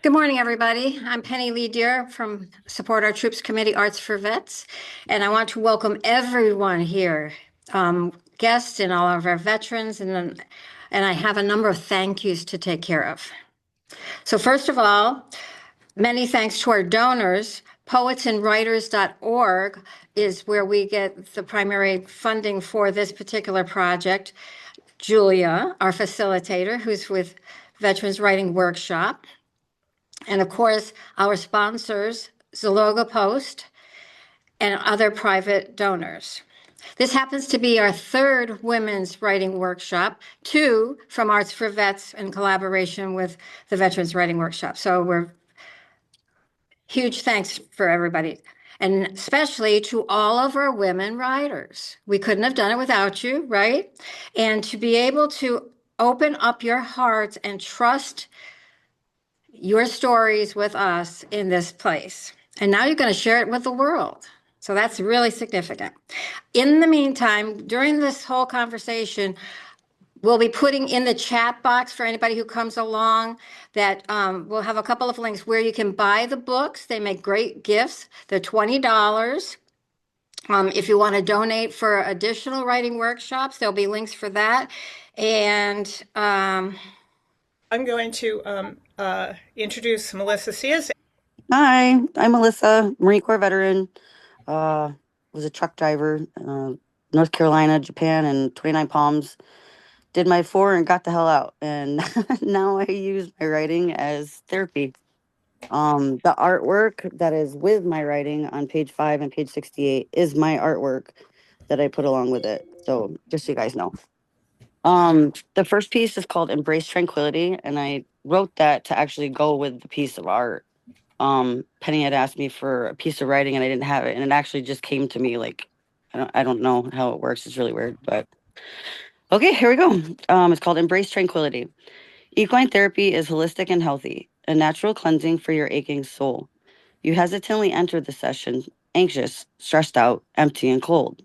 Good morning, everybody. I'm Penny Lee Deer from Support Our Troops Committee Arts for Vets, and I want to welcome everyone here, guests and all of our veterans, and I have a number of thank yous to take care of. So first of all, many thanks to our donors. Poetsandwriters.org is where we get the primary funding for this particular project. Julia, our facilitator, who's with Veterans Writing Workshop. And of course, our sponsors, Zaloga Post, and other private donors. This happens to be our third women's writing workshop, two from Arts for Vets in collaboration with the Veterans Writing Workshop. So we're huge thanks for everybody, and especially to all of our women writers. We couldn't have done it without you, right? And to be able to open up your hearts and trust your stories with us in this place. And now you're going to share it with the world. So that's really significant. In the meantime, during this whole conversation, we'll be putting in the chat box for anybody who comes along that we'll have a couple of links where you can buy the books. They make great gifts. They're $20. If you want to donate for additional writing workshops, there'll be links for that. And I'm going to introduce Melissa Sears. Hi, I'm Melissa, Marine Corps veteran. Uh, was a truck driver, North Carolina, Japan, and 29 Palms. Did my 4 and got the hell out. And now I use my writing as therapy. The artwork that is with my writing on page 5 and page 68 is my artwork that I put along with it. So just so you guys know. The first piece is called Embrace Tranquility, and I wrote that to actually go with the piece of art. Penny had asked me for a piece of writing and I didn't have it, and it actually just came to me like I don't know how it works. It's really weird, but okay, here we go. It's called Embrace Tranquility. Equine therapy is holistic and healthy, a natural cleansing for your aching soul. You hesitantly enter the session, anxious, stressed out, empty, and cold.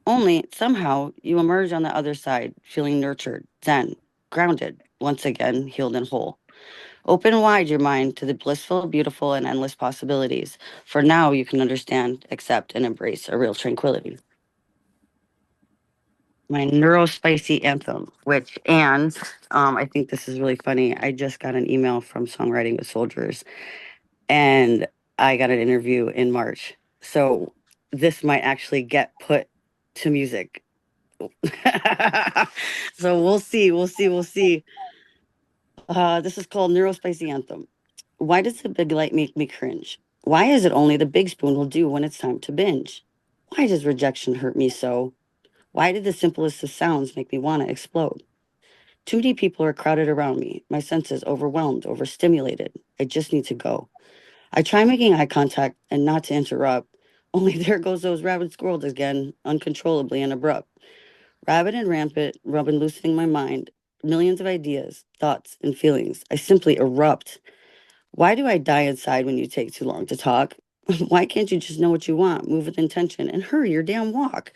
Only somehow you emerge on the other side, feeling nurtured, zen, grounded, once again healed and whole. Open wide your mind to the blissful, beautiful, and endless possibilities, for now you can understand, accept, and embrace a real tranquility. My neurospicy anthem, which, and I think this is really funny. I just got an email from Songwriting with Soldiers, and I got an interview in March. So this might actually get put to music. So we'll see, we'll see. This is called Neurospicy Anthem. Why does the big light make me cringe? Why is it only the big spoon will do when it's time to binge? Why does rejection hurt me so? Why did the simplest of sounds make me want to explode? Too many people are crowded around me, my senses overwhelmed, overstimulated. I just need to go. I try making eye contact and not to interrupt, only there goes those rabid squirrels again, uncontrollably and abrupt. Rabid and rampant, rubbing, loosening my mind, millions of ideas, thoughts, and feelings. I simply erupt. Why do I die inside when you take too long to talk? Why can't you just know what you want, move with intention, and hurry your damn walk?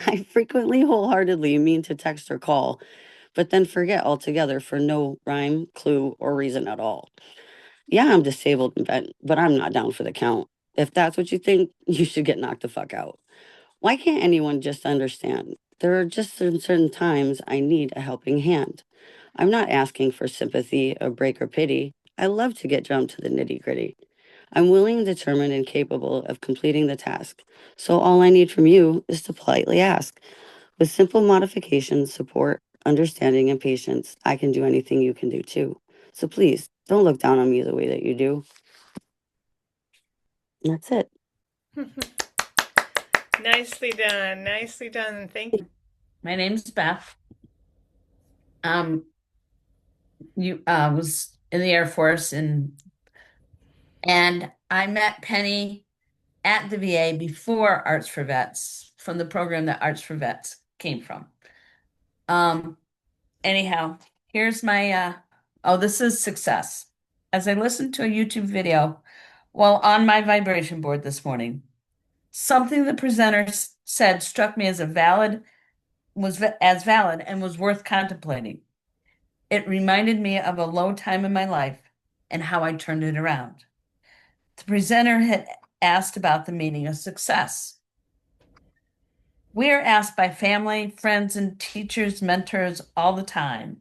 I frequently wholeheartedly mean to text or call, but then forget altogether for no rhyme, clue, or reason at all. Yeah, I'm disabled and bent, but I'm not down for the count. If that's what you think, you should get knocked the fuck out. Why can't anyone just understand? There are just certain times I need a helping hand. I'm not asking for sympathy, a break, or pity. I love to get jumped to the nitty gritty. I'm willing, determined, and capable of completing the task. So all I need from you is to politely ask. With simple modifications, support, understanding, and patience, I can do anything you can do too. So please, don't look down on me the way that you do. And that's it. Nicely done. Nicely done. Thank you. My name's Beth. You was in the Air Force and I met Penny at the VA before Arts for Vets, from the program that Arts for Vets came from. Anyhow, here's my oh, this is success. As I listened to a YouTube video while on my vibration board this morning, something the presenter said struck me as valid and was worth contemplating. It reminded me of a low time in my life and how I turned it around. The presenter had asked about the meaning of success. We are asked by family, friends, and teachers, mentors all the time.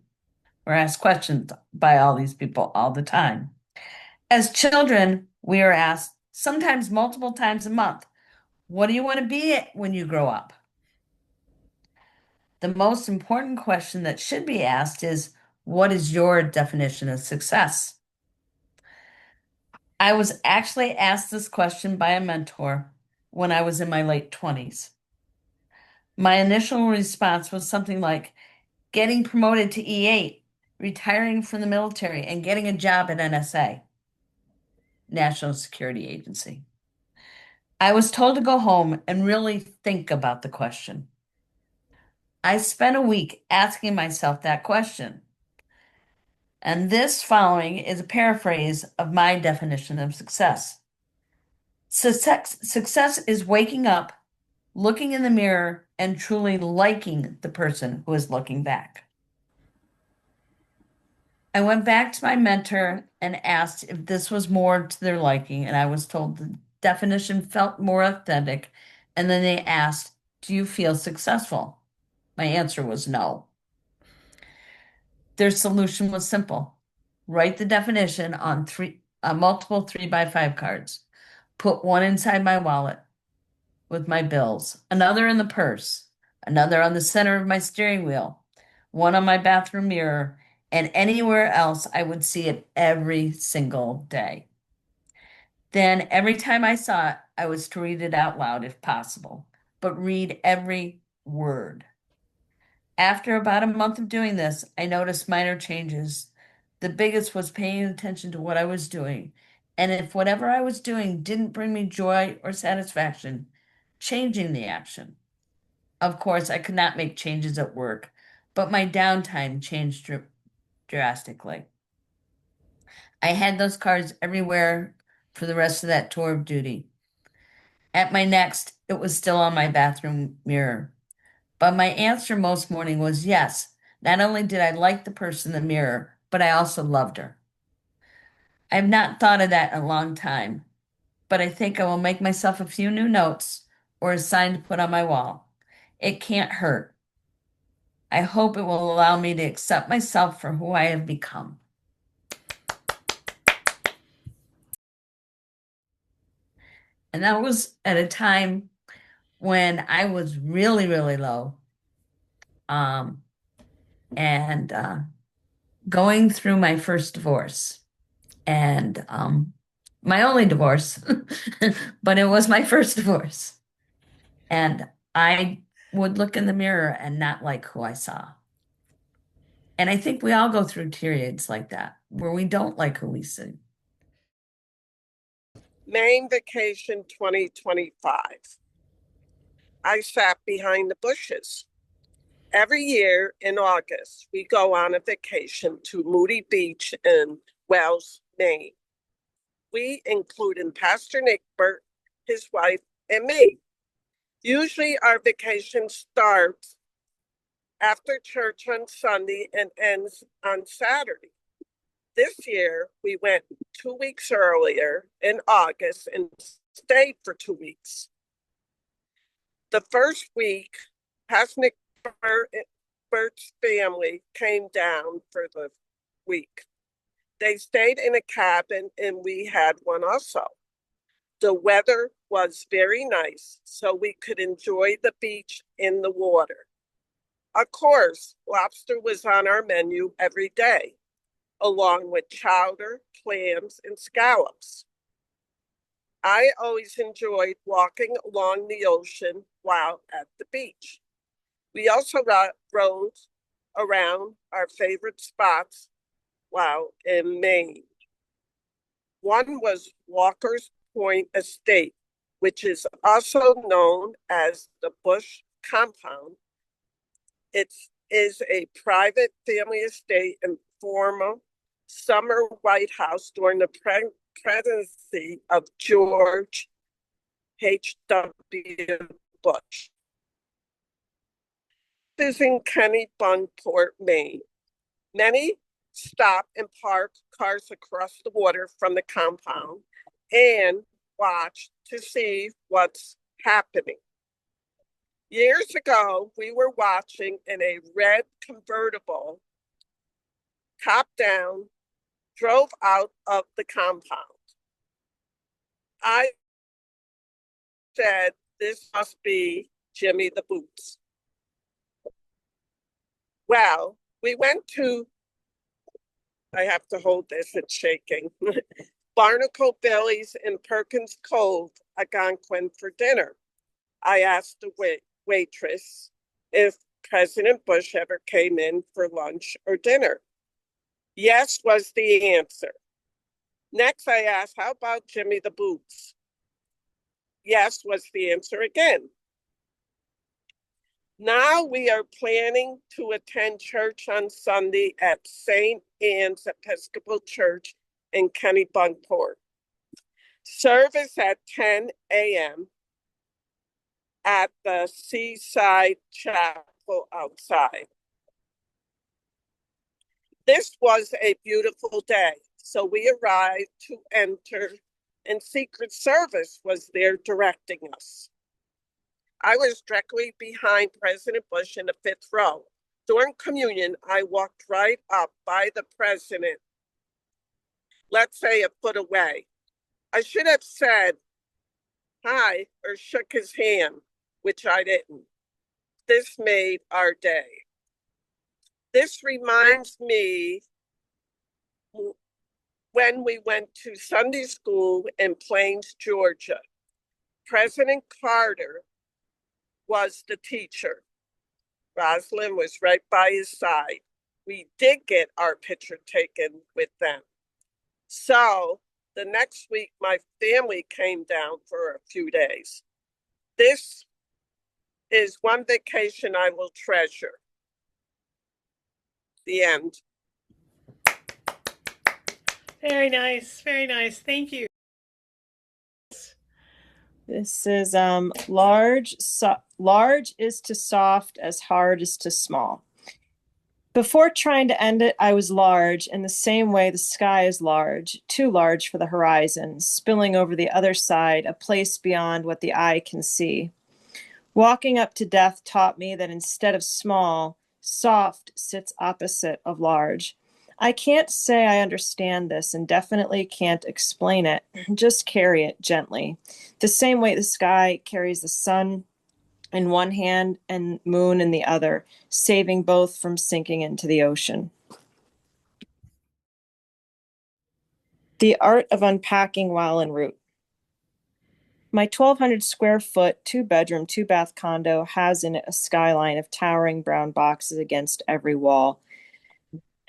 We're asked questions by all these people all the time. As children, we are asked sometimes multiple times a month, what do you want to be when you grow up? The most important question that should be asked is, what is your definition of success? I was actually asked this question by a mentor when I was in my late 20s. My initial response was something like getting promoted to E8, retiring from the military, and getting a job at NSA, National Security Agency. I was told to go home and really think about the question. I spent a week asking myself that question. And this following is a paraphrase of my definition of success. Success is waking up, looking in the mirror, and truly liking the person who is looking back. I went back to my mentor and asked if this was more to their liking, and I was told the definition felt more authentic. And then they asked, do you feel successful? My answer was no. Their solution was simple. Write the definition on multiple 3x5 cards. Put one inside my wallet with my bills, another in the purse, another on the center of my steering wheel, one on my bathroom mirror, and anywhere else I would see it every single day. Then every time I saw it, I was to read it out loud if possible, but read every word. After about a month of doing this, I noticed minor changes. The biggest was paying attention to what I was doing. And if whatever I was doing didn't bring me joy or satisfaction, changing the action. Of course, I could not make changes at work, but my downtime changed drastically. I had those cards everywhere for the rest of that tour of duty. At my next, it was still on my bathroom mirror. But my answer most morning was yes. Not only did I like the person in the mirror, but I also loved her. I have not thought of that in a long time, but I think I will make myself a few new notes or a sign to put on my wall. It can't hurt. I hope it will allow me to accept myself for who I have become. And that was at a time when I was really, really low. And going through my first divorce. And my only divorce, but it was my first divorce. And I would look in the mirror and not like who I saw. And I think we all go through periods like that, where we don't like who we see. Maine vacation 2025. I sat behind the bushes. Every year in August, we go on a vacation to Moody Beach in Wells, Maine. We, including Pastor Nick Burt, his wife, and me. Usually our vacation starts after church on Sunday and ends on Saturday. This year, we went 2 weeks earlier in August and stayed for 2 weeks. The first week, Pastor Nick Bert's family came down for the week. They stayed in a cabin and we had one also. The weather was very nice, so we could enjoy the beach in the water. Of course, lobster was on our menu every day, along with chowder, clams, and scallops. I always enjoyed walking along the ocean while at the beach. We also rode around our favorite spots while in Maine. One was Walker's Point Estate, which is also known as the Bush Compound. It is a private family estate and former summer White House during the presidency of George H.W. Bush. This is in Kennebunkport, Maine. Many stop and park cars across the water from the compound and watch to see what's happening. Years ago, we were watching in a red convertible, top down, drove out of the compound. I said, this must be Jimmy the Boots. Well, we went to, I have to hold this, it's shaking, Barnacle Billy's in Perkins Cove, Algonquin for dinner. I asked the waitress if President Bush ever came in for lunch or dinner. Yes was the answer. Next, I asked, how about Jimmy the Boots? Yes was the answer again. Now we are planning to attend church on Sunday at St. Anne's Episcopal Church in Kennebunkport. Service at 10 a.m. at the Seaside Chapel outside. This was a beautiful day, so we arrived to enter, and Secret Service was there directing us. I was directly behind President Bush in the 5th row. During communion, I walked right up by the president, let's say a foot away. I should have said hi or shook his hand, which I didn't. This made our day. This reminds me when we went to Sunday school in Plains, Georgia. President Carter was the teacher. Rosalind was right by his side. We did get our picture taken with them. So the next week, my family came down for a few days. This is one vacation I will treasure. The end. Very nice. Very nice. Thank you. This is large is to soft as hard is to small. Before trying to end it, I was large in the same way the sky is large, too large for the horizon, spilling over the other side, a place beyond what the eye can see. Walking up to death taught me that instead of small, soft sits opposite of large. I can't say I understand this and definitely can't explain it. Just carry it gently. The same way the sky carries the sun in one hand and moon in the other, saving both from sinking into the ocean. The art of unpacking while en route. My 1,200 square foot, 2-bedroom, 2-bath condo has in it a skyline of towering brown boxes against every wall.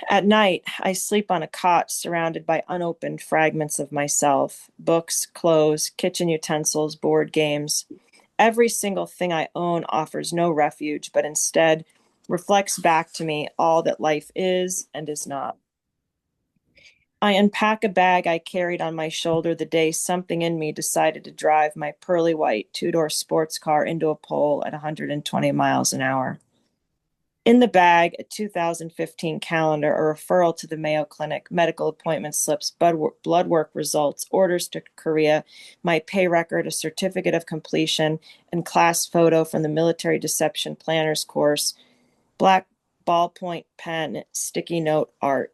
At night, I sleep on a cot surrounded by unopened fragments of myself, books, clothes, kitchen utensils, board games. Every single thing I own offers no refuge, but instead reflects back to me all that life is and is not. I unpack a bag I carried on my shoulder the day something in me decided to drive my pearly white 2-door sports car into a pole at 120 miles an hour. In the bag, a 2015 calendar, a referral to the Mayo Clinic, medical appointment slips, blood work results, orders to Korea, my pay record, a certificate of completion, and class photo from the military deception planners course, black ballpoint pen, sticky note art.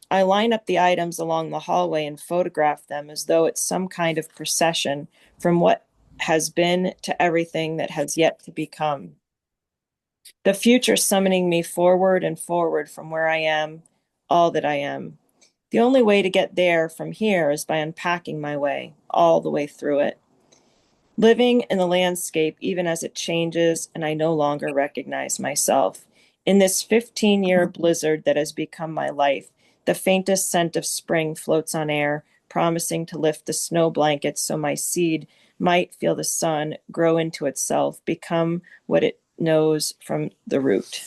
I line up the items along the hallway and photograph them as though it's some kind of procession from what has been to everything that has yet to become. The future summoning me forward and forward from where I am, all that I am. The only way to get there from here is by unpacking my way, all the way through it. Living in the landscape even as it changes and I no longer recognize myself. In this 15-year blizzard that has become my life, the faintest scent of spring floats on air, promising to lift the snow blankets so my seed might feel the sun, grow into itself, become what it knows from the root.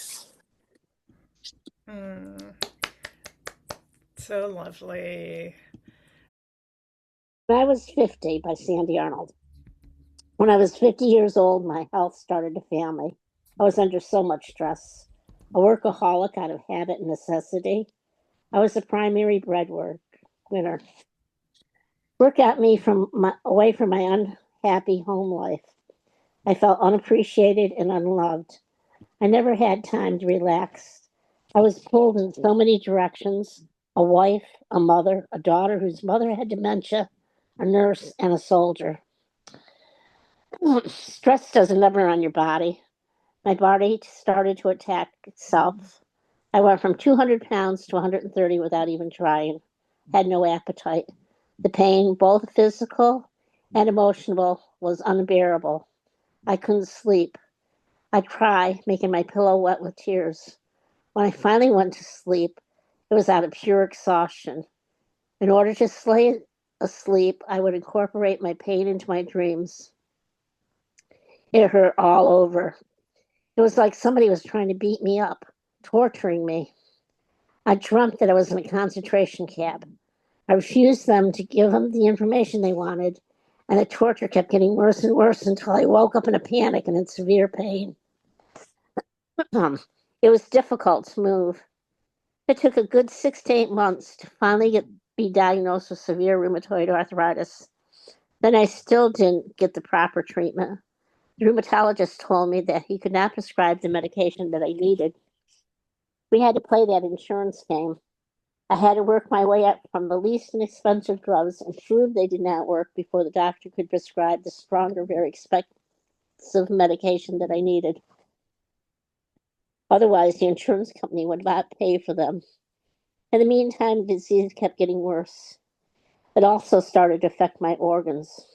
So lovely. I Was 50 by Sandy Arnold. When I was 50 years old, my health started to fail me. I was under so much stress. A workaholic out of habit and necessity. I was the primary breadwinner. Work got me away from my unhappy home life. I felt unappreciated and unloved. I never had time to relax. I was pulled in so many directions: a wife, a mother, a daughter whose mother had dementia, a nurse, and a soldier. Stress does a number on your body. My body started to attack itself. I went from 200 pounds to 130 without even trying. Had no appetite. The pain, both physical and emotional, was unbearable. I couldn't sleep. I'd cry, making my pillow wet with tears. When I finally went to sleep, it was out of pure exhaustion. In order to stay asleep, I would incorporate my pain into my dreams. It hurt all over. It was like somebody was trying to beat me up, torturing me. I dreamt that I was in a concentration camp. I refused them to give them the information they wanted, and the torture kept getting worse and worse until I woke up in a panic and in severe pain. It was difficult to move. It took a good 6 to 8 months to finally be diagnosed with severe rheumatoid arthritis. Then I still didn't get the proper treatment. The rheumatologist told me that he could not prescribe the medication that I needed. We had to play that insurance game. I had to work my way up from the least inexpensive drugs and prove they did not work before the doctor could prescribe the stronger, very expensive medication that I needed. Otherwise, the insurance company would not pay for them. In the meantime, the disease kept getting worse. It also started to affect my organs.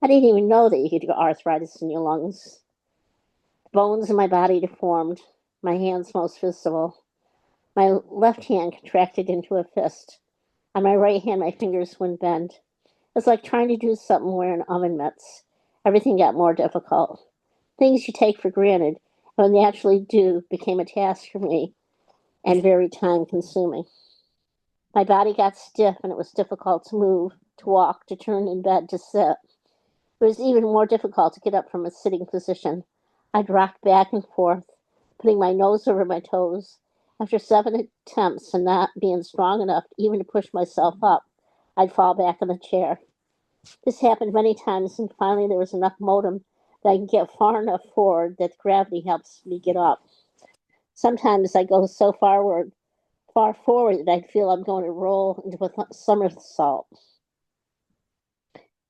I didn't even know that you could get arthritis in your lungs. Bones in my body deformed, my hands most visible. My left hand contracted into a fist. On my right hand, my fingers wouldn't bend. It was like trying to do something wearing oven mitts. Everything got more difficult. Things you take for granted, and when they actually do, became a task for me and very time consuming. My body got stiff and it was difficult to move, to walk, to turn in bed, to sit. It was even more difficult to get up from a sitting position. I'd rock back and forth, putting my nose over my toes. After 7 attempts and not being strong enough even to push myself up, I'd fall back in the chair. This happened many times, and finally there was enough momentum that I can get far enough forward that gravity helps me get up. Sometimes I go so far forward that I'd feel I'm going to roll into a somersault.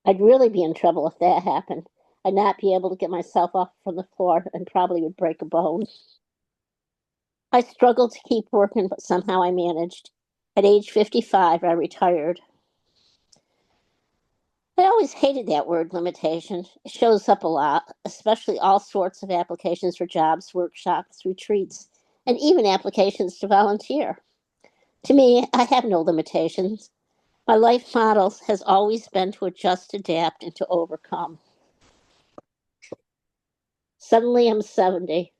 I'd really be in trouble if that happened. I'd not be able to get myself off from the floor and probably would break a bone. I struggled to keep working, but somehow I managed. At age 55, I retired. I always hated that word limitation. It shows up a lot, especially all sorts of applications for jobs, workshops, retreats, and even applications to volunteer. To me, I have no limitations. My life model has always been to adjust, adapt, and to overcome. Suddenly, I'm 70.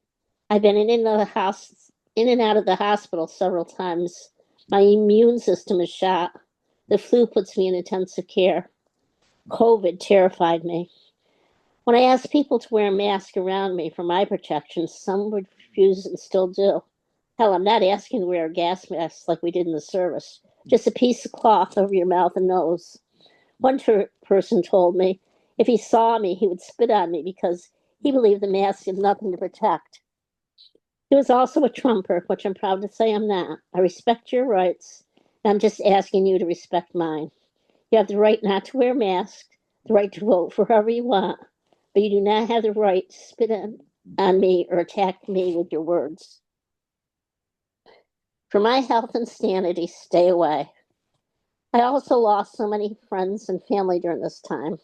I've been in and out of the hospital several times. My immune system is shot. The flu puts me in intensive care. COVID terrified me. When I asked people to wear a mask around me for my protection, some would refuse and still do. Hell, I'm not asking to wear a gas mask like we did in the service, just a piece of cloth over your mouth and nose. One person told me if he saw me, he would spit on me because he believed the mask did nothing to protect. He was also a Trumper, which I'm proud to say I'm not. I respect your rights, and I'm just asking you to respect mine. You have the right not to wear a mask, the right to vote for whoever you want, but you do not have the right to spit on me or attack me with your words. For my health and sanity, stay away. I also lost so many friends and family during this time.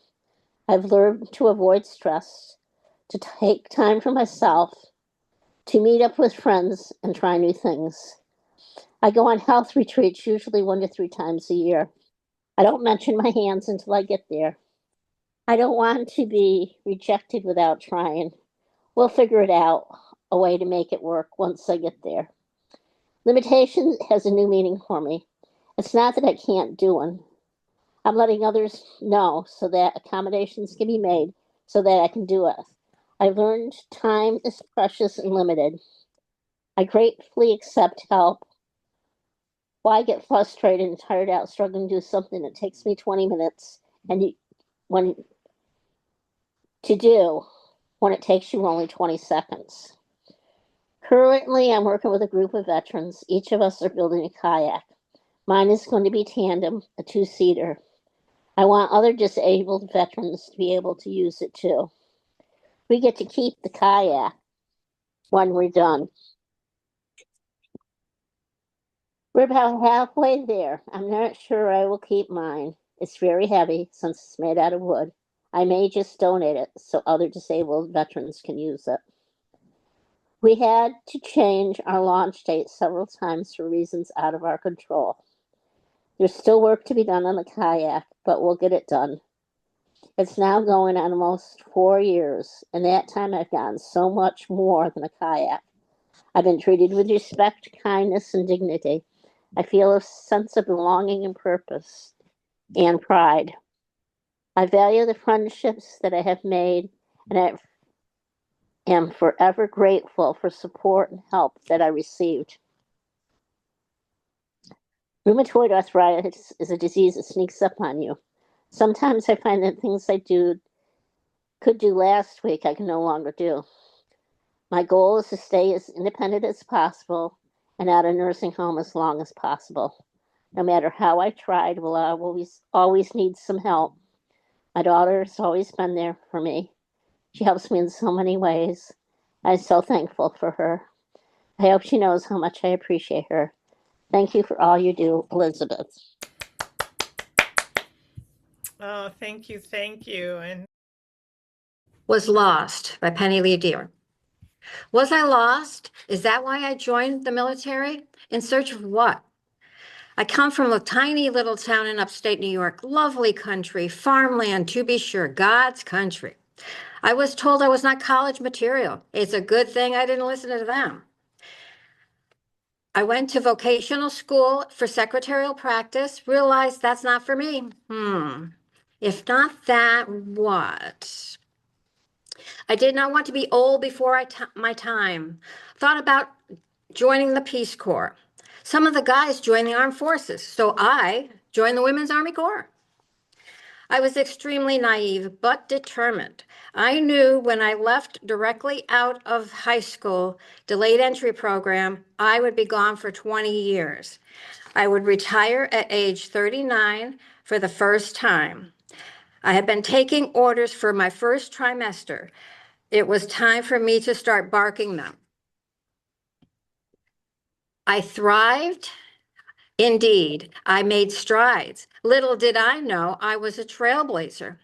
I've learned to avoid stress, to take time for myself, to meet up with friends and try new things. I go on health retreats usually 1 to 3 times a year. I don't mention my hands until I get there. I don't want to be rejected without trying. We'll figure it out, a way to make it work once I get there. Limitation has a new meaning for me. It's not that I can't do one. I'm letting others know so that accommodations can be made so that I can do it. I've learned time is precious and limited. I gratefully accept help Why get frustrated and tired out struggling to do something that takes me 20 minutes and when to do when it takes you only 20 seconds? Currently, I'm working with a group of veterans. Each of us are building a kayak. Mine is going to be tandem, a two-seater. I want other disabled veterans to be able to use it too. We get to keep the kayak when we're done. We're about halfway there. I'm not sure I will keep mine. It's very heavy since it's made out of wood. I may just donate it so other disabled veterans can use it. We had to change our launch date several times for reasons out of our control. There's still work to be done on the kayak, but we'll get it done. It's now going on almost 4 years. In that time, I've gotten so much more than a kayak. I've been treated with respect, kindness, and dignity. I feel a sense of belonging and purpose and pride. I value the friendships that I have made, and I am forever grateful for support and help that I received. Rheumatoid arthritis is a disease that sneaks up on you. Sometimes I find that things I could do last week, I can no longer do. My goal is to stay as independent as possible and out of nursing home as long as possible. No matter how I tried, will I always need some help. My daughter has always been there for me. She helps me in so many ways. I'm so thankful for her. I hope she knows how much I appreciate her. Thank you for all you do, Elizabeth. Oh, thank you, thank you. And Was Lost by Penny Lee Deer. Was I lost? Is that why I joined the military? In search of what? I come from a tiny little town in upstate New York, lovely country, farmland to be sure, God's country. I was told I was not college material. It's a good thing I didn't listen to them. I went to vocational school for secretarial practice, realized that's not for me. If not that, what? I did not want to be old before my time. Thought about joining the Peace Corps. Some of the guys joined the armed forces, so I joined the Women's Army Corps. I was extremely naive, but determined. I knew when I left directly out of high school, delayed entry program, I would be gone for 20 years. I would retire at age 39 for the first time. I had been taking orders for my first trimester. It was time for me to start barking them. I thrived. Indeed, I made strides. Little did I know I was a trailblazer.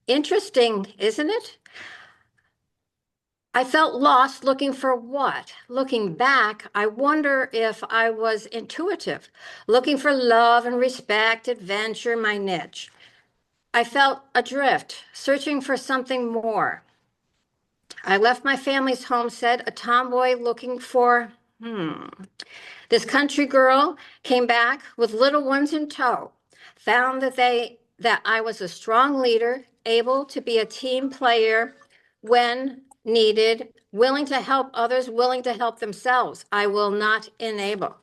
Interesting, isn't it? I felt lost looking for what? Looking back, I wonder if I was intuitive, looking for love and respect, adventure, my niche. I felt adrift, searching for something more. I left my family's homestead, a tomboy looking for, This country girl came back with little ones in tow, found that I was a strong leader, able to be a team player when needed, willing to help others, willing to help themselves. I will not enable.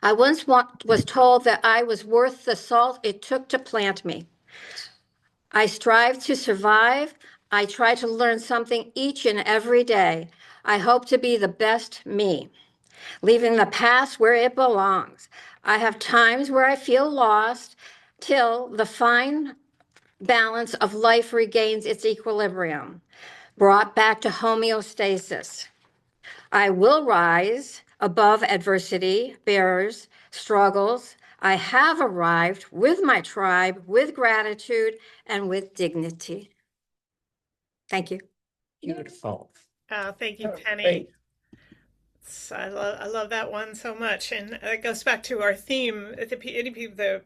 I once was told that I was worth the salt it took to plant me. I strive to survive. I try to learn something each and every day. I hope to be the best me, leaving the past where it belongs. I have times where I feel lost till the fine balance of life regains its equilibrium, brought back to homeostasis. I will rise above adversity, barriers, struggles. I have arrived with my tribe, with gratitude, and with dignity. Thank you. Beautiful. thank you, That was Penny. great. I love that one so much, and it goes back to our theme. The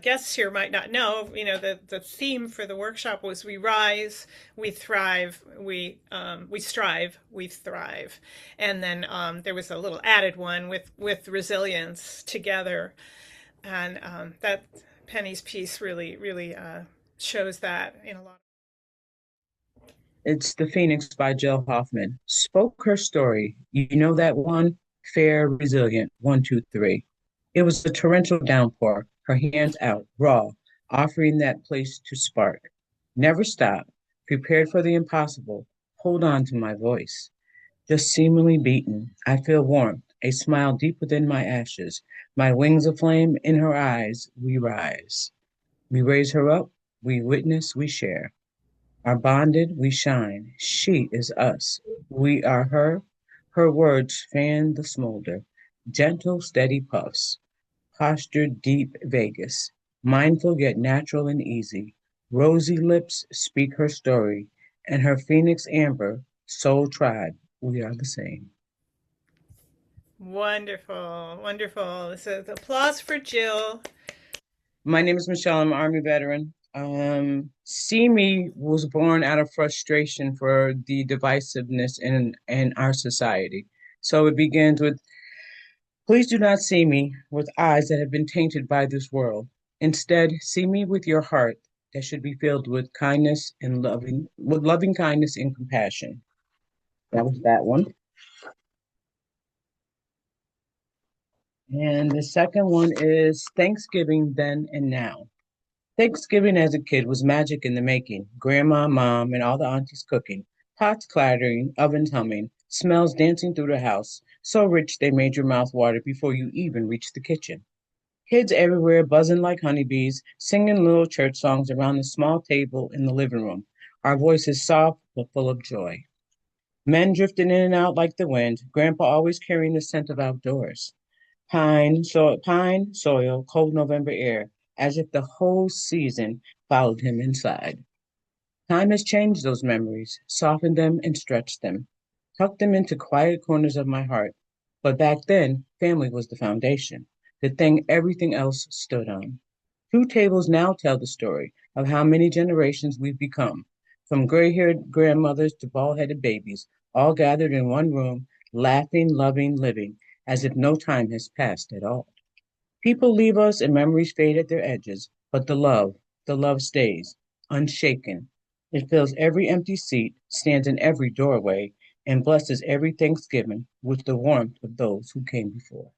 guests here might not know. The theme for the workshop was "We rise, we thrive, we strive, we thrive," and then there was a little added one with resilience together, and that Penny's piece really shows that in a lot. It's The Phoenix by Jill Hoffman. Spoke her story. You know that one? fair, resilient, 1, 2, 3. It was a torrential downpour, her hands out, raw, offering that place to spark. Never stop, prepared for the impossible, hold on to my voice. Just seemingly beaten, I feel warmth, a smile deep within my ashes, my wings aflame, in her eyes, we rise. We raise her up, we witness, we share. Are bonded, we shine. She is us. We are her. Her words fan the smolder. Gentle, steady puffs. Postured deep Vegas. Mindful yet natural and easy. Rosy lips speak her story. And her phoenix amber, soul tribe, we are the same. Wonderful, wonderful. So the applause for Jill. My name is Michelle. I'm an Army veteran. See Me was born out of frustration for the divisiveness in our society. So it begins with, please do not see me with eyes that have been tainted by this world. Instead, see me with your heart that should be filled with kindness and loving kindness and compassion. That was that one. And the second one is Thanksgiving Then and Now. Thanksgiving as a kid was magic in the making. Grandma, mom, and all the aunties cooking, pots clattering, ovens humming, smells dancing through the house, so rich they made your mouth water before you even reached the kitchen. Kids everywhere buzzing like honeybees, singing little church songs around the small table in the living room, our voices soft but full of joy. Men drifting in and out like the wind, Grandpa always carrying the scent of outdoors. Pine, soil, cold November air, as if the whole season followed him inside. Time has changed those memories, softened them and stretched them, tucked them into quiet corners of my heart. But back then, family was the foundation, the thing everything else stood on. Two tables now tell the story of how many generations we've become, from gray-haired grandmothers to bald-headed babies, all gathered in one room, laughing, loving, living, as if no time has passed at all. People leave us and memories fade at their edges, but the love stays, unshaken. It fills every empty seat, stands in every doorway, and blesses every Thanksgiving with the warmth of those who came before.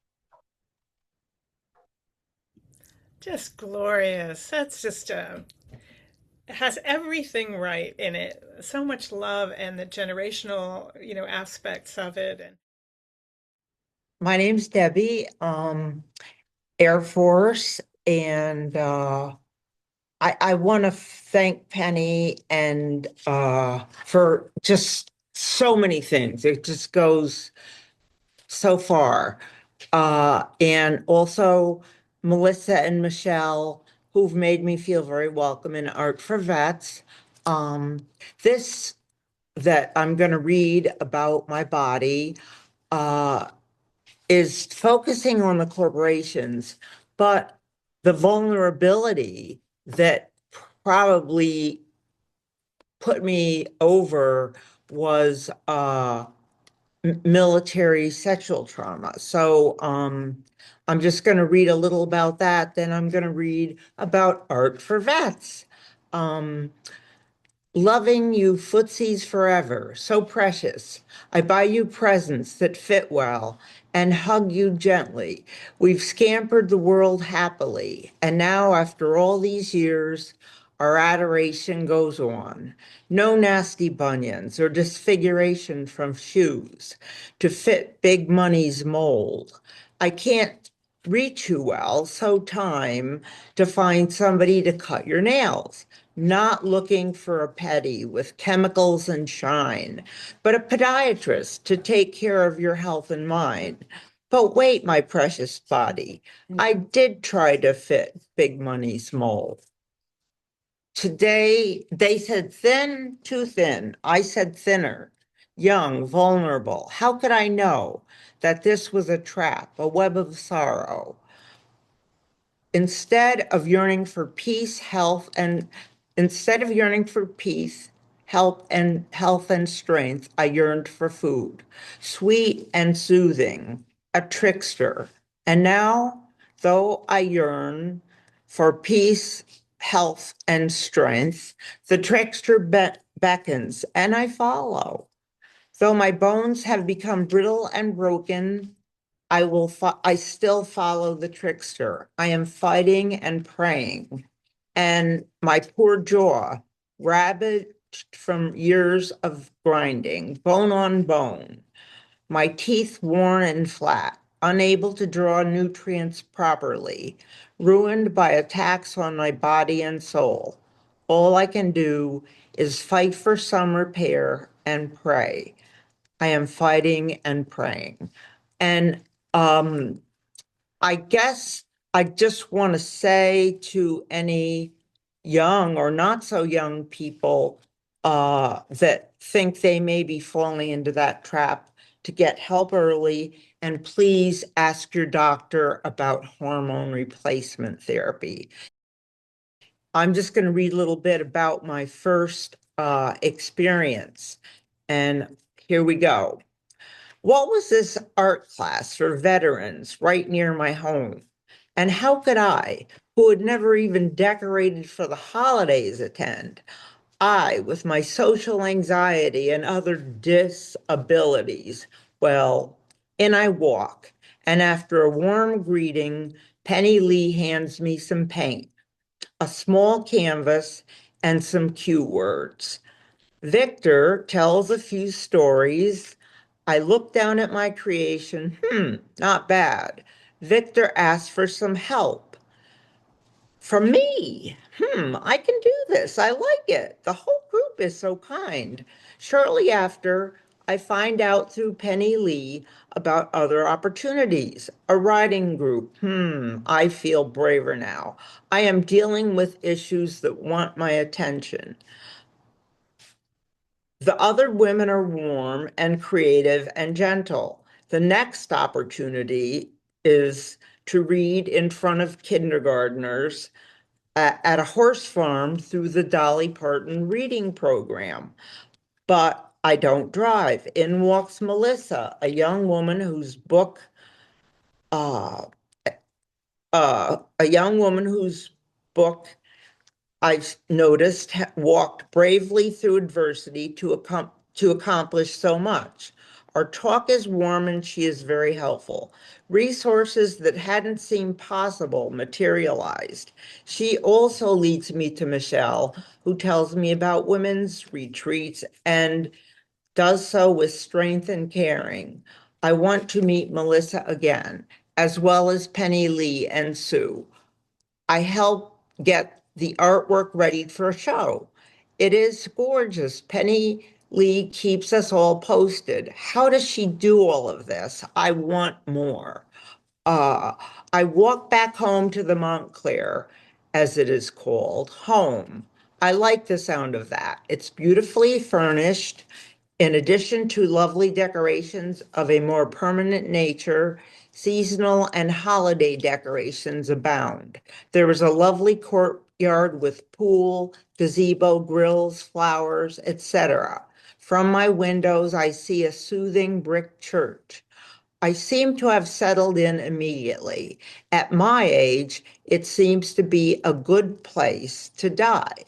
Just glorious. That's just it has everything right in it. So much love and the generational, aspects of it. And My name's Debbie, Air Force, and I want to thank Penny and for just so many things. It just goes so far. And also Melissa and Michelle, who've made me feel very welcome in Art4Vets. This that I'm going to read about my body is focusing on the corporations, but the vulnerability that probably put me over was military sexual trauma. So I'm just going to read a little about that. Then I'm going to read about Art4Vets. Loving you footsies forever, so precious. I buy you presents that fit well and hug you gently. We've scampered the world happily, and now after all these years, our adoration goes on. No nasty bunions or disfiguration from shoes to fit big money's mold. I can't reach you well, so time to find somebody to cut your nails. Not looking for a petty with chemicals and shine, but a podiatrist to take care of your health and mind. But wait, my precious body, I did try to fit big money's mold. Today, they said thin, too thin. I said thinner, young, vulnerable. How could I know that this was a trap, a web of sorrow? Instead of yearning for peace, health, and instead of yearning for peace, health and strength, I yearned for food, sweet and soothing, a trickster. And now, though I yearn for peace, health, and strength, the trickster beckons, and I follow. Though my bones have become brittle and broken, I still follow the trickster. I am fighting and praying. And my poor jaw, ravaged from years of grinding, bone on bone, my teeth worn and flat, unable to draw nutrients properly, ruined by attacks on my body and soul. All I can do is fight for some repair and pray. I am fighting and praying. And I guess I just want to say to any young or not so young people that think they may be falling into that trap to get help early, and please ask your doctor about hormone replacement therapy. I'm just going to read a little bit about my first experience. And here we go. What was this art class for veterans right near my home? And how could I, who had never even decorated for the holidays, attend? I, with my social anxiety and other disabilities. Well, in I walk, and after a warm greeting, Penny Lee hands me some paint, a small canvas, and some cue words. Victor tells a few stories. I look down at my creation. Not bad. Victor asks for some help. From me. I can do this. I like it. The whole group is so kind. Shortly after, I find out through Penny Lee about other opportunities. A writing group. I feel braver now. I am dealing with issues that want my attention. The other women are warm and creative and gentle. The next opportunity is to read in front of kindergartners at a horse farm through the Dolly Parton reading program. But I don't drive. In walks Melissa, a young woman whose book, a young woman whose book I've noticed walked bravely through adversity to accomplish so much. Our talk is warm and she is very helpful. Resources that hadn't seemed possible materialized. She also leads me to Michelle, who tells me about women's retreats and does so with strength and caring. I want to meet Melissa again, as well as Penny Lee and Sue. I help get the artwork ready for a show. It is gorgeous. Penny Lee keeps us all posted. How does she do all of this? I want more. Uh, I walk back home to the Montclair, as it is called, home. I like the sound of that. It's beautifully furnished. In addition to lovely decorations of a more permanent nature, seasonal and holiday decorations abound. There is a lovely courtyard with pool, gazebo, grills, flowers, etc. From my windows, I see a soothing brick church. I seem to have settled in immediately. At my age, it seems to be a good place to die.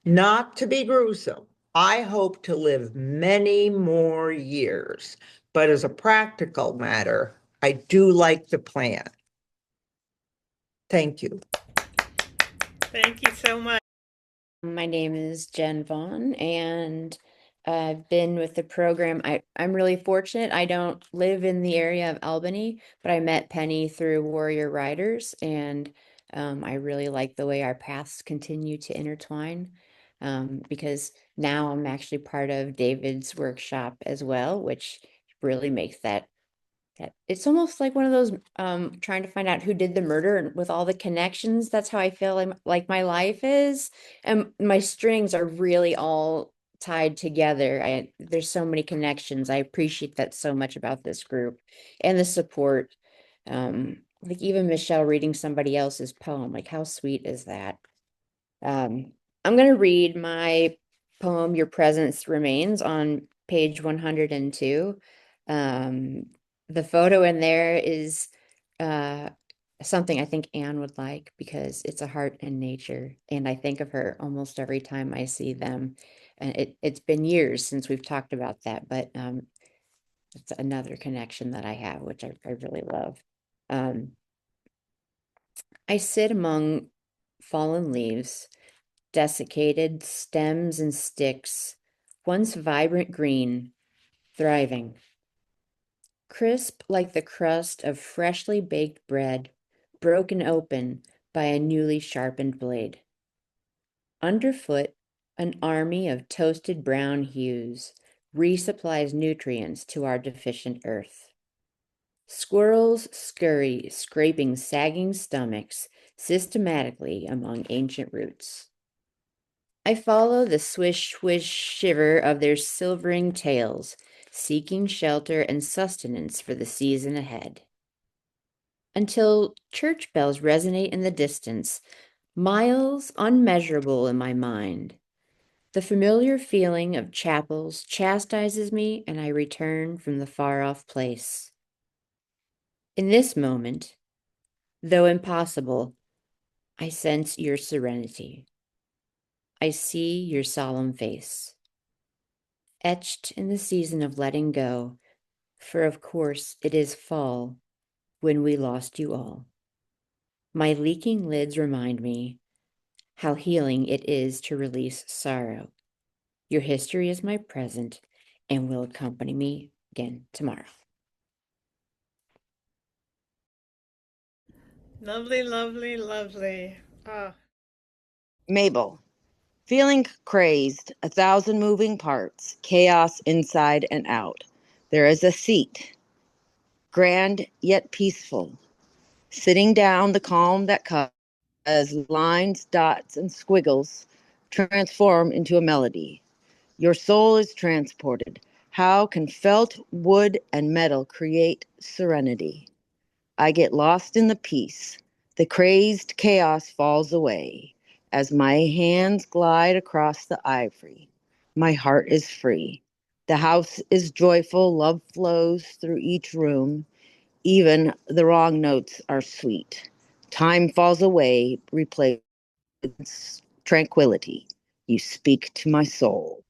Not to be gruesome. I hope to live many more years, but as a practical matter, I do like the plan. Thank you. Thank you so much. My name is Jen Vaughn, and I've been with the program. I'm really fortunate. I don't live in the area of Albany, but I met Penny through Warrior Riders, and I really like the way our paths continue to intertwine, because now I'm actually part of David's workshop as well, which really makes that it's almost like one of those trying to find out who did the murder, and with all the connections, that's how I feel like my life is, and my strings are really all tied together. There's so many connections. I appreciate that so much about this group and the support. Like even Michelle reading somebody else's poem, like how sweet is that? I'm going to read my poem, Your Presence Remains, on page 102. The photo in there is something I think Anne would like because it's a heart and nature. And I think of her almost every time I see them. And it's been years since we've talked about that, but It's another connection that I have, which I really love. I sit among fallen leaves, desiccated stems and sticks, once vibrant green, thriving. Crisp like the crust of freshly baked bread, broken open by a newly sharpened blade. Underfoot, an army of toasted brown hues resupplies nutrients to our deficient earth. Squirrels scurry, scraping sagging stomachs systematically among ancient roots. I follow the swish, swish, shiver of their silvering tails, seeking shelter and sustenance for the season ahead. Until church bells resonate in the distance, miles unmeasurable in my mind. The familiar feeling of chapels chastises me, and I return from the far-off place. In this moment, though impossible, I sense your serenity. I see your solemn face, etched in the season of letting go, for of course it is fall when we lost you all. My leaking lids remind me how healing it is to release sorrow. Your history is my present and will accompany me again tomorrow. Lovely, lovely, lovely. Ah, Mabel, feeling crazed, 1,000 moving parts, chaos inside and out. There is a seat, grand yet peaceful, sitting down the calm that comes as lines, dots, and squiggles transform into a melody. Your soul is transported. How can felt, wood, and metal create serenity? I get lost in the peace. The crazed chaos falls away. As my hands glide across the ivory, my heart is free. The house is joyful, love flows through each room. Even the wrong notes are sweet. Time falls away, replaced with tranquility. You speak to my soul.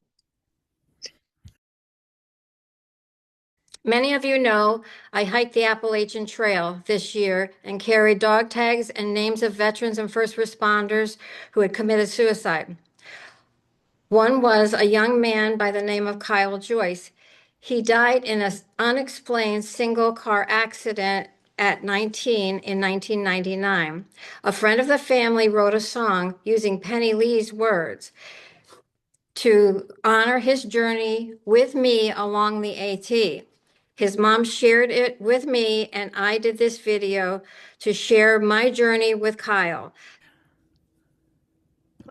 Many of you know I hiked the Appalachian Trail this year and carried dog tags and names of veterans and first responders who had committed suicide. One was a young man by the name of Kyle Joyce. He died in an unexplained single car accident at 19 in 1999. A friend of the family wrote a song using Penny Lee's words to honor his journey with me along the AT. His mom shared it with me, and I did this video to share my journey with Kyle.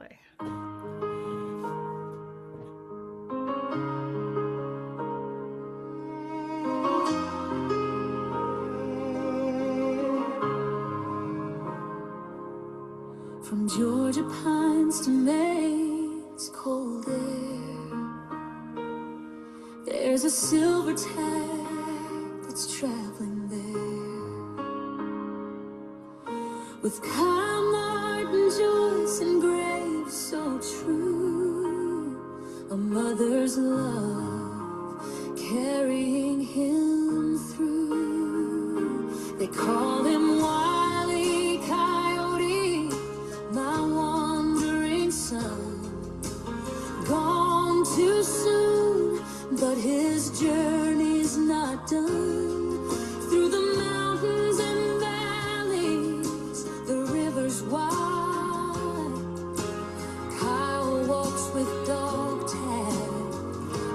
play. From Georgia pines to Maine's cold air, there's a silver tag that's traveling there. With Kyle, Martin, Joyce, and Graves so true, a mother's love carrying him through. They call him Wile E. Coyote, my wandering son, gone too soon, but his journey's not done. Through the mountains and valleys, the rivers wide, Kyle walks with dog tag,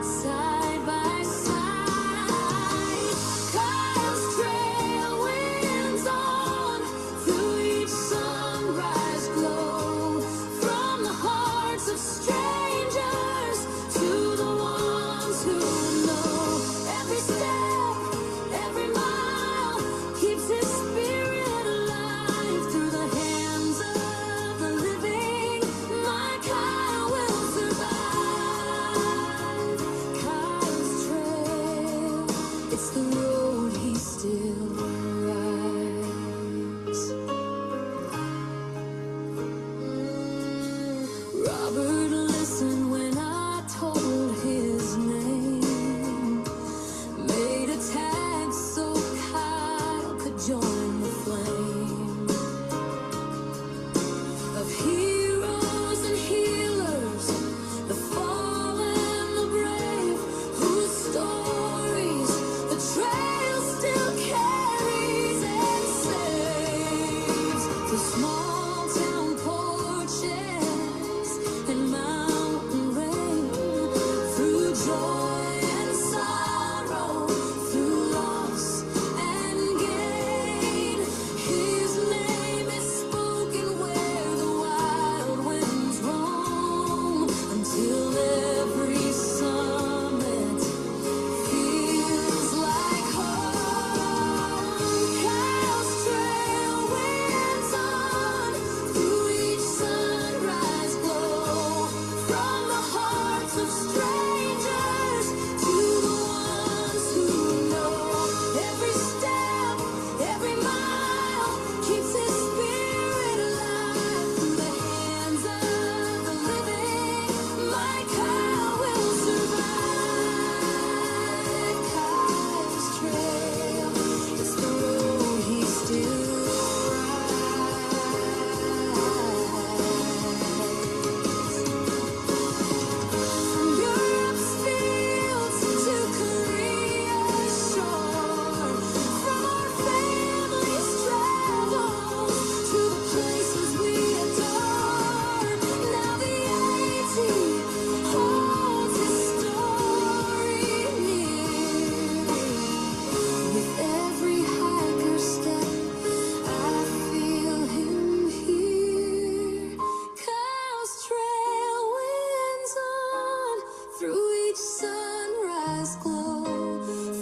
side by side. Kyle's trail winds through small town porches and mountain rain, through joy and sorrow, through loss and gain. His name is spoken where the wild winds roam, until every summit feels like home. Cows trail winds on through each sunrise glow, from the hearts of strangers to the ones who know. Every step, every mile keeps his spirit alive, through the hands of the living. My cow will survive. Kyle's trail, it's the road he still rides. From Europe's fields to Korea's shore, from our family's travels to the places we adore. Now the AT holds his story near. With every hiker step, I feel him here. Cows trail winds on through each sunrise glow,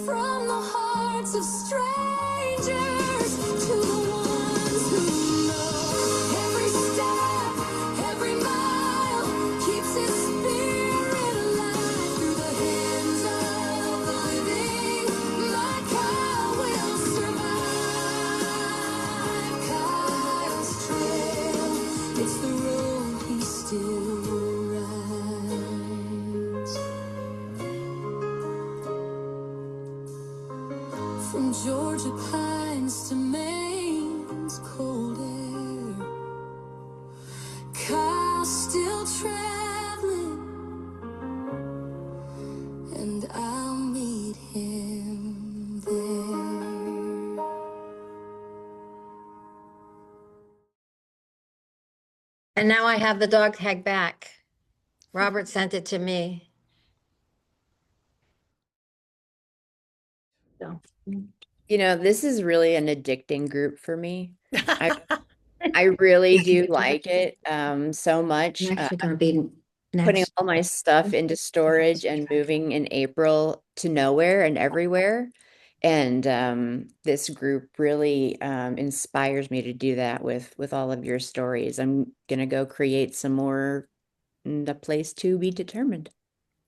from the hearts of strangers to the ones who know. Every step, every mile keeps his spirit alive, through the hands of the living. My cow will survive. Kyle's trail, it's the road he still rides. From Georgia pines to Maine's cold air, Kyle's still traveling, and I'll meet him there. And now I have the dog tag back. Robert sent it to me. So, You know, this is really an addicting group for me. I really do like it so much. I'm actually going to be Putting next. all my stuff into storage and moving in April to nowhere and everywhere. And this group really inspires me to do that with all of your stories. I'm gonna go create some more. The place to be determined.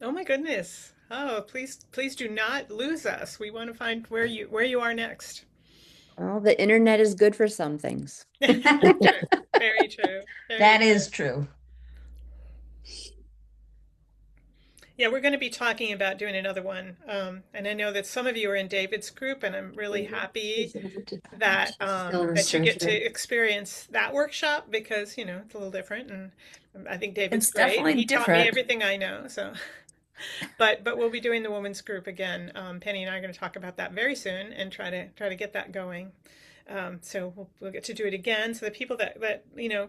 Oh my goodness. Oh, please do not lose us. We want to find where you are next. Well, the internet is good for some things. True. Very true. Very That true. is true. Yeah, we're going to be talking about doing another one. And I know that some of you are in David's group, and I'm really happy that that you get to experience that workshop because, it's a little different. And I think David's It's great. definitely He taught me different. everything I know. So, but we'll be doing the women's group again. Penny and I are going to talk about that very soon and try to get that going. So we'll get to do it again. So the people that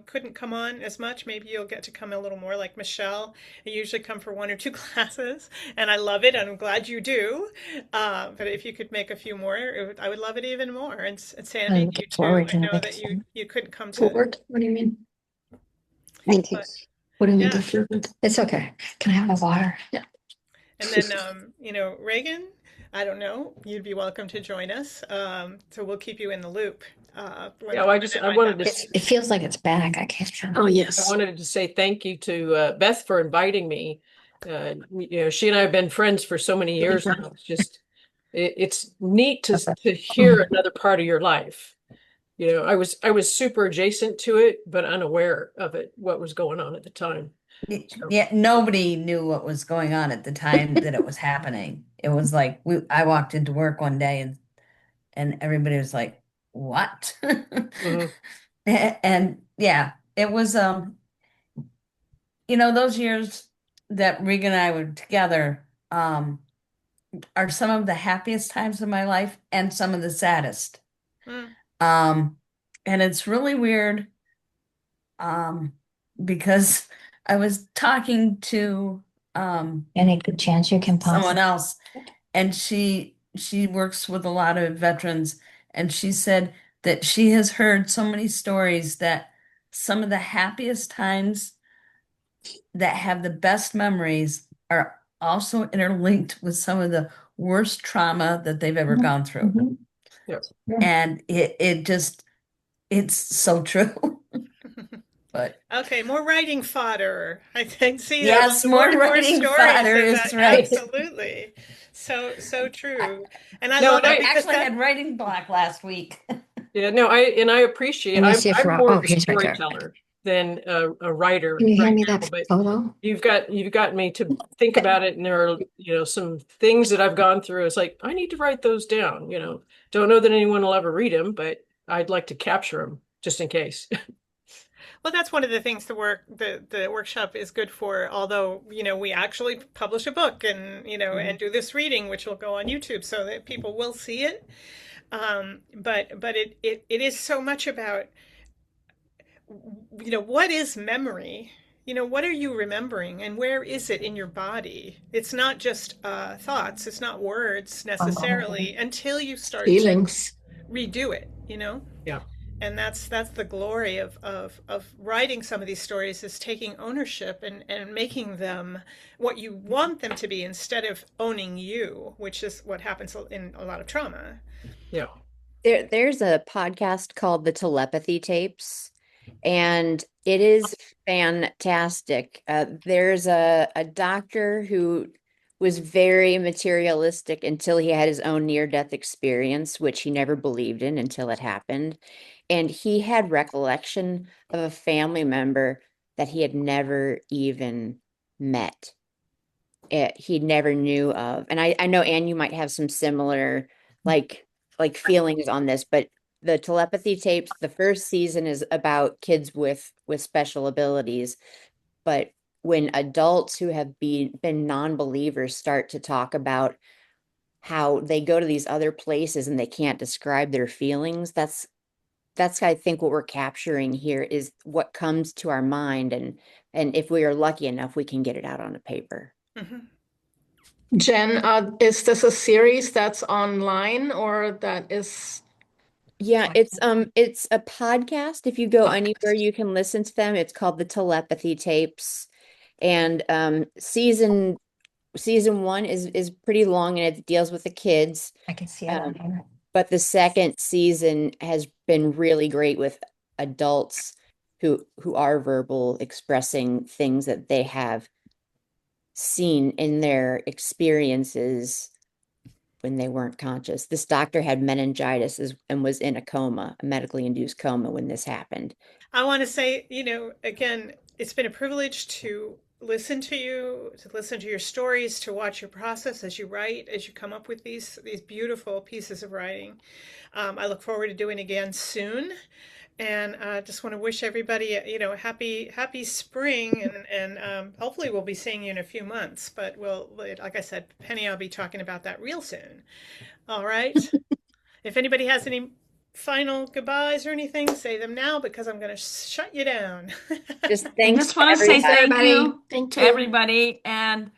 couldn't come on as much, maybe you'll get to come a little more. Like Michelle, I usually come for 1 or 2 classes, and I love it. And I'm glad you do. But if you could make a few more, I would love it even more. And Sandy, you too. I know that you couldn't come to. What do you mean? Thank you. But, What do you mean? yeah. It's okay. Can I have my water? Yeah. And then, Reagan, I don't know, you'd be welcome to join us. So we'll keep you in the loop. I wanted to. It feels like it's back. I can't. Oh, I yes. wanted to say thank you to Beth for inviting me. She and I have been friends for so many years now. It's just, it's neat to hear another part of your life. I was super adjacent to it, but unaware of it, what was going on at the time. Yeah, nobody knew what was going on at the time that it was happening. It was like I walked into work one day and everybody was like, "What?" Mhm. And yeah, it was those years that Regan and I were together are some of the happiest times of my life and some of the saddest. Mm. and it's really weird because I was talking to Any good chance you can someone possibly? else, and she works with a lot of veterans, and she said that she has heard so many stories that some of the happiest times that have the best memories are also interlinked with some of the worst trauma that they've ever gone through. Mhm. Yep. Yeah. And it just, it's so true. But Okay, more writing fodder. I can see that. yes, more and more writing stories fodder of is that. right. Absolutely. So true. And I No, love and it I because actually that, had writing block last week. Yeah, no, I appreciate. Let me I'm see if I'm Rob, more oh, of a he's right there. storyteller than a writer Can you right hand me now. that But photo? you've got me to think about it, and there are some things that I've gone through. It's like I need to write those down. Don't know that anyone will ever read them, but I'd like to capture them just in case. well, that's one of the things the workshop is good for. Although, we actually publish a book and, and do this reading, which will go on YouTube so that people will see it. But it is so much about, what is memory? What are you remembering and where is it in your body? It's not just thoughts, it's not words necessarily until you start to Feelings. redo it, Yeah. And that's the glory of writing some of these stories is taking ownership and making them what you want them to be instead of owning you, which is what happens in a lot of trauma. Yeah. There's a podcast called The Telepathy Tapes, and it is fantastic. There's a doctor who was very materialistic until he had his own near-death experience, which he never believed in until it happened. And he had recollection of a family member that he had never even met. He never knew of. And I know, Anne, you might have some similar like feelings on this, but the telepathy tapes, the first season is about kids with special abilities. But when adults who have been non-believers start to talk about how they go to these other places and they can't describe their feelings, that's I think what we're capturing here is what comes to our mind, and if we are lucky enough, we can get it out on a paper. Mm-hmm. Jen, is this a series that's online or that is? Yeah, it's a podcast. If you go anywhere, you can listen to them. It's called the Telepathy Tapes. And season one is pretty long and it deals with the kids. I can see it on here. But the second season has been really great with adults who are verbal, expressing things that they have seen in their experiences when they weren't conscious. This doctor had meningitis and was in a coma, a medically induced coma when this happened. I want to say, again, it's been a privilege to listen to you, to listen to your stories, to watch your process as you write, as you come up with these beautiful pieces of writing. I look forward to doing it again soon. And just want to wish everybody, a happy spring, and hopefully we'll be seeing you in a few months. But like I said, Penny, I'll be talking about that real soon. All right. If anybody has any final goodbyes or anything, say them now because I'm going to shut you down. Just I thanks just want to say thank you Thank to you. everybody, and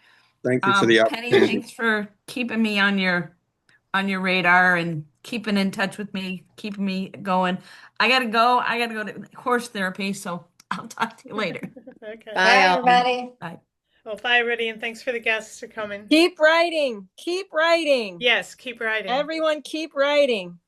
Thank you for the Penny, opportunity. thanks for keeping me on your radar and keeping in touch with me, keeping me going. I gotta go. I gotta go to horse therapy, so I'll talk to you later. Okay. Bye, Bye, all. everybody. Bye. Well, bye, everybody, and thanks for the guests for coming. Keep writing. Keep writing. Yes, keep writing. Everyone keep writing.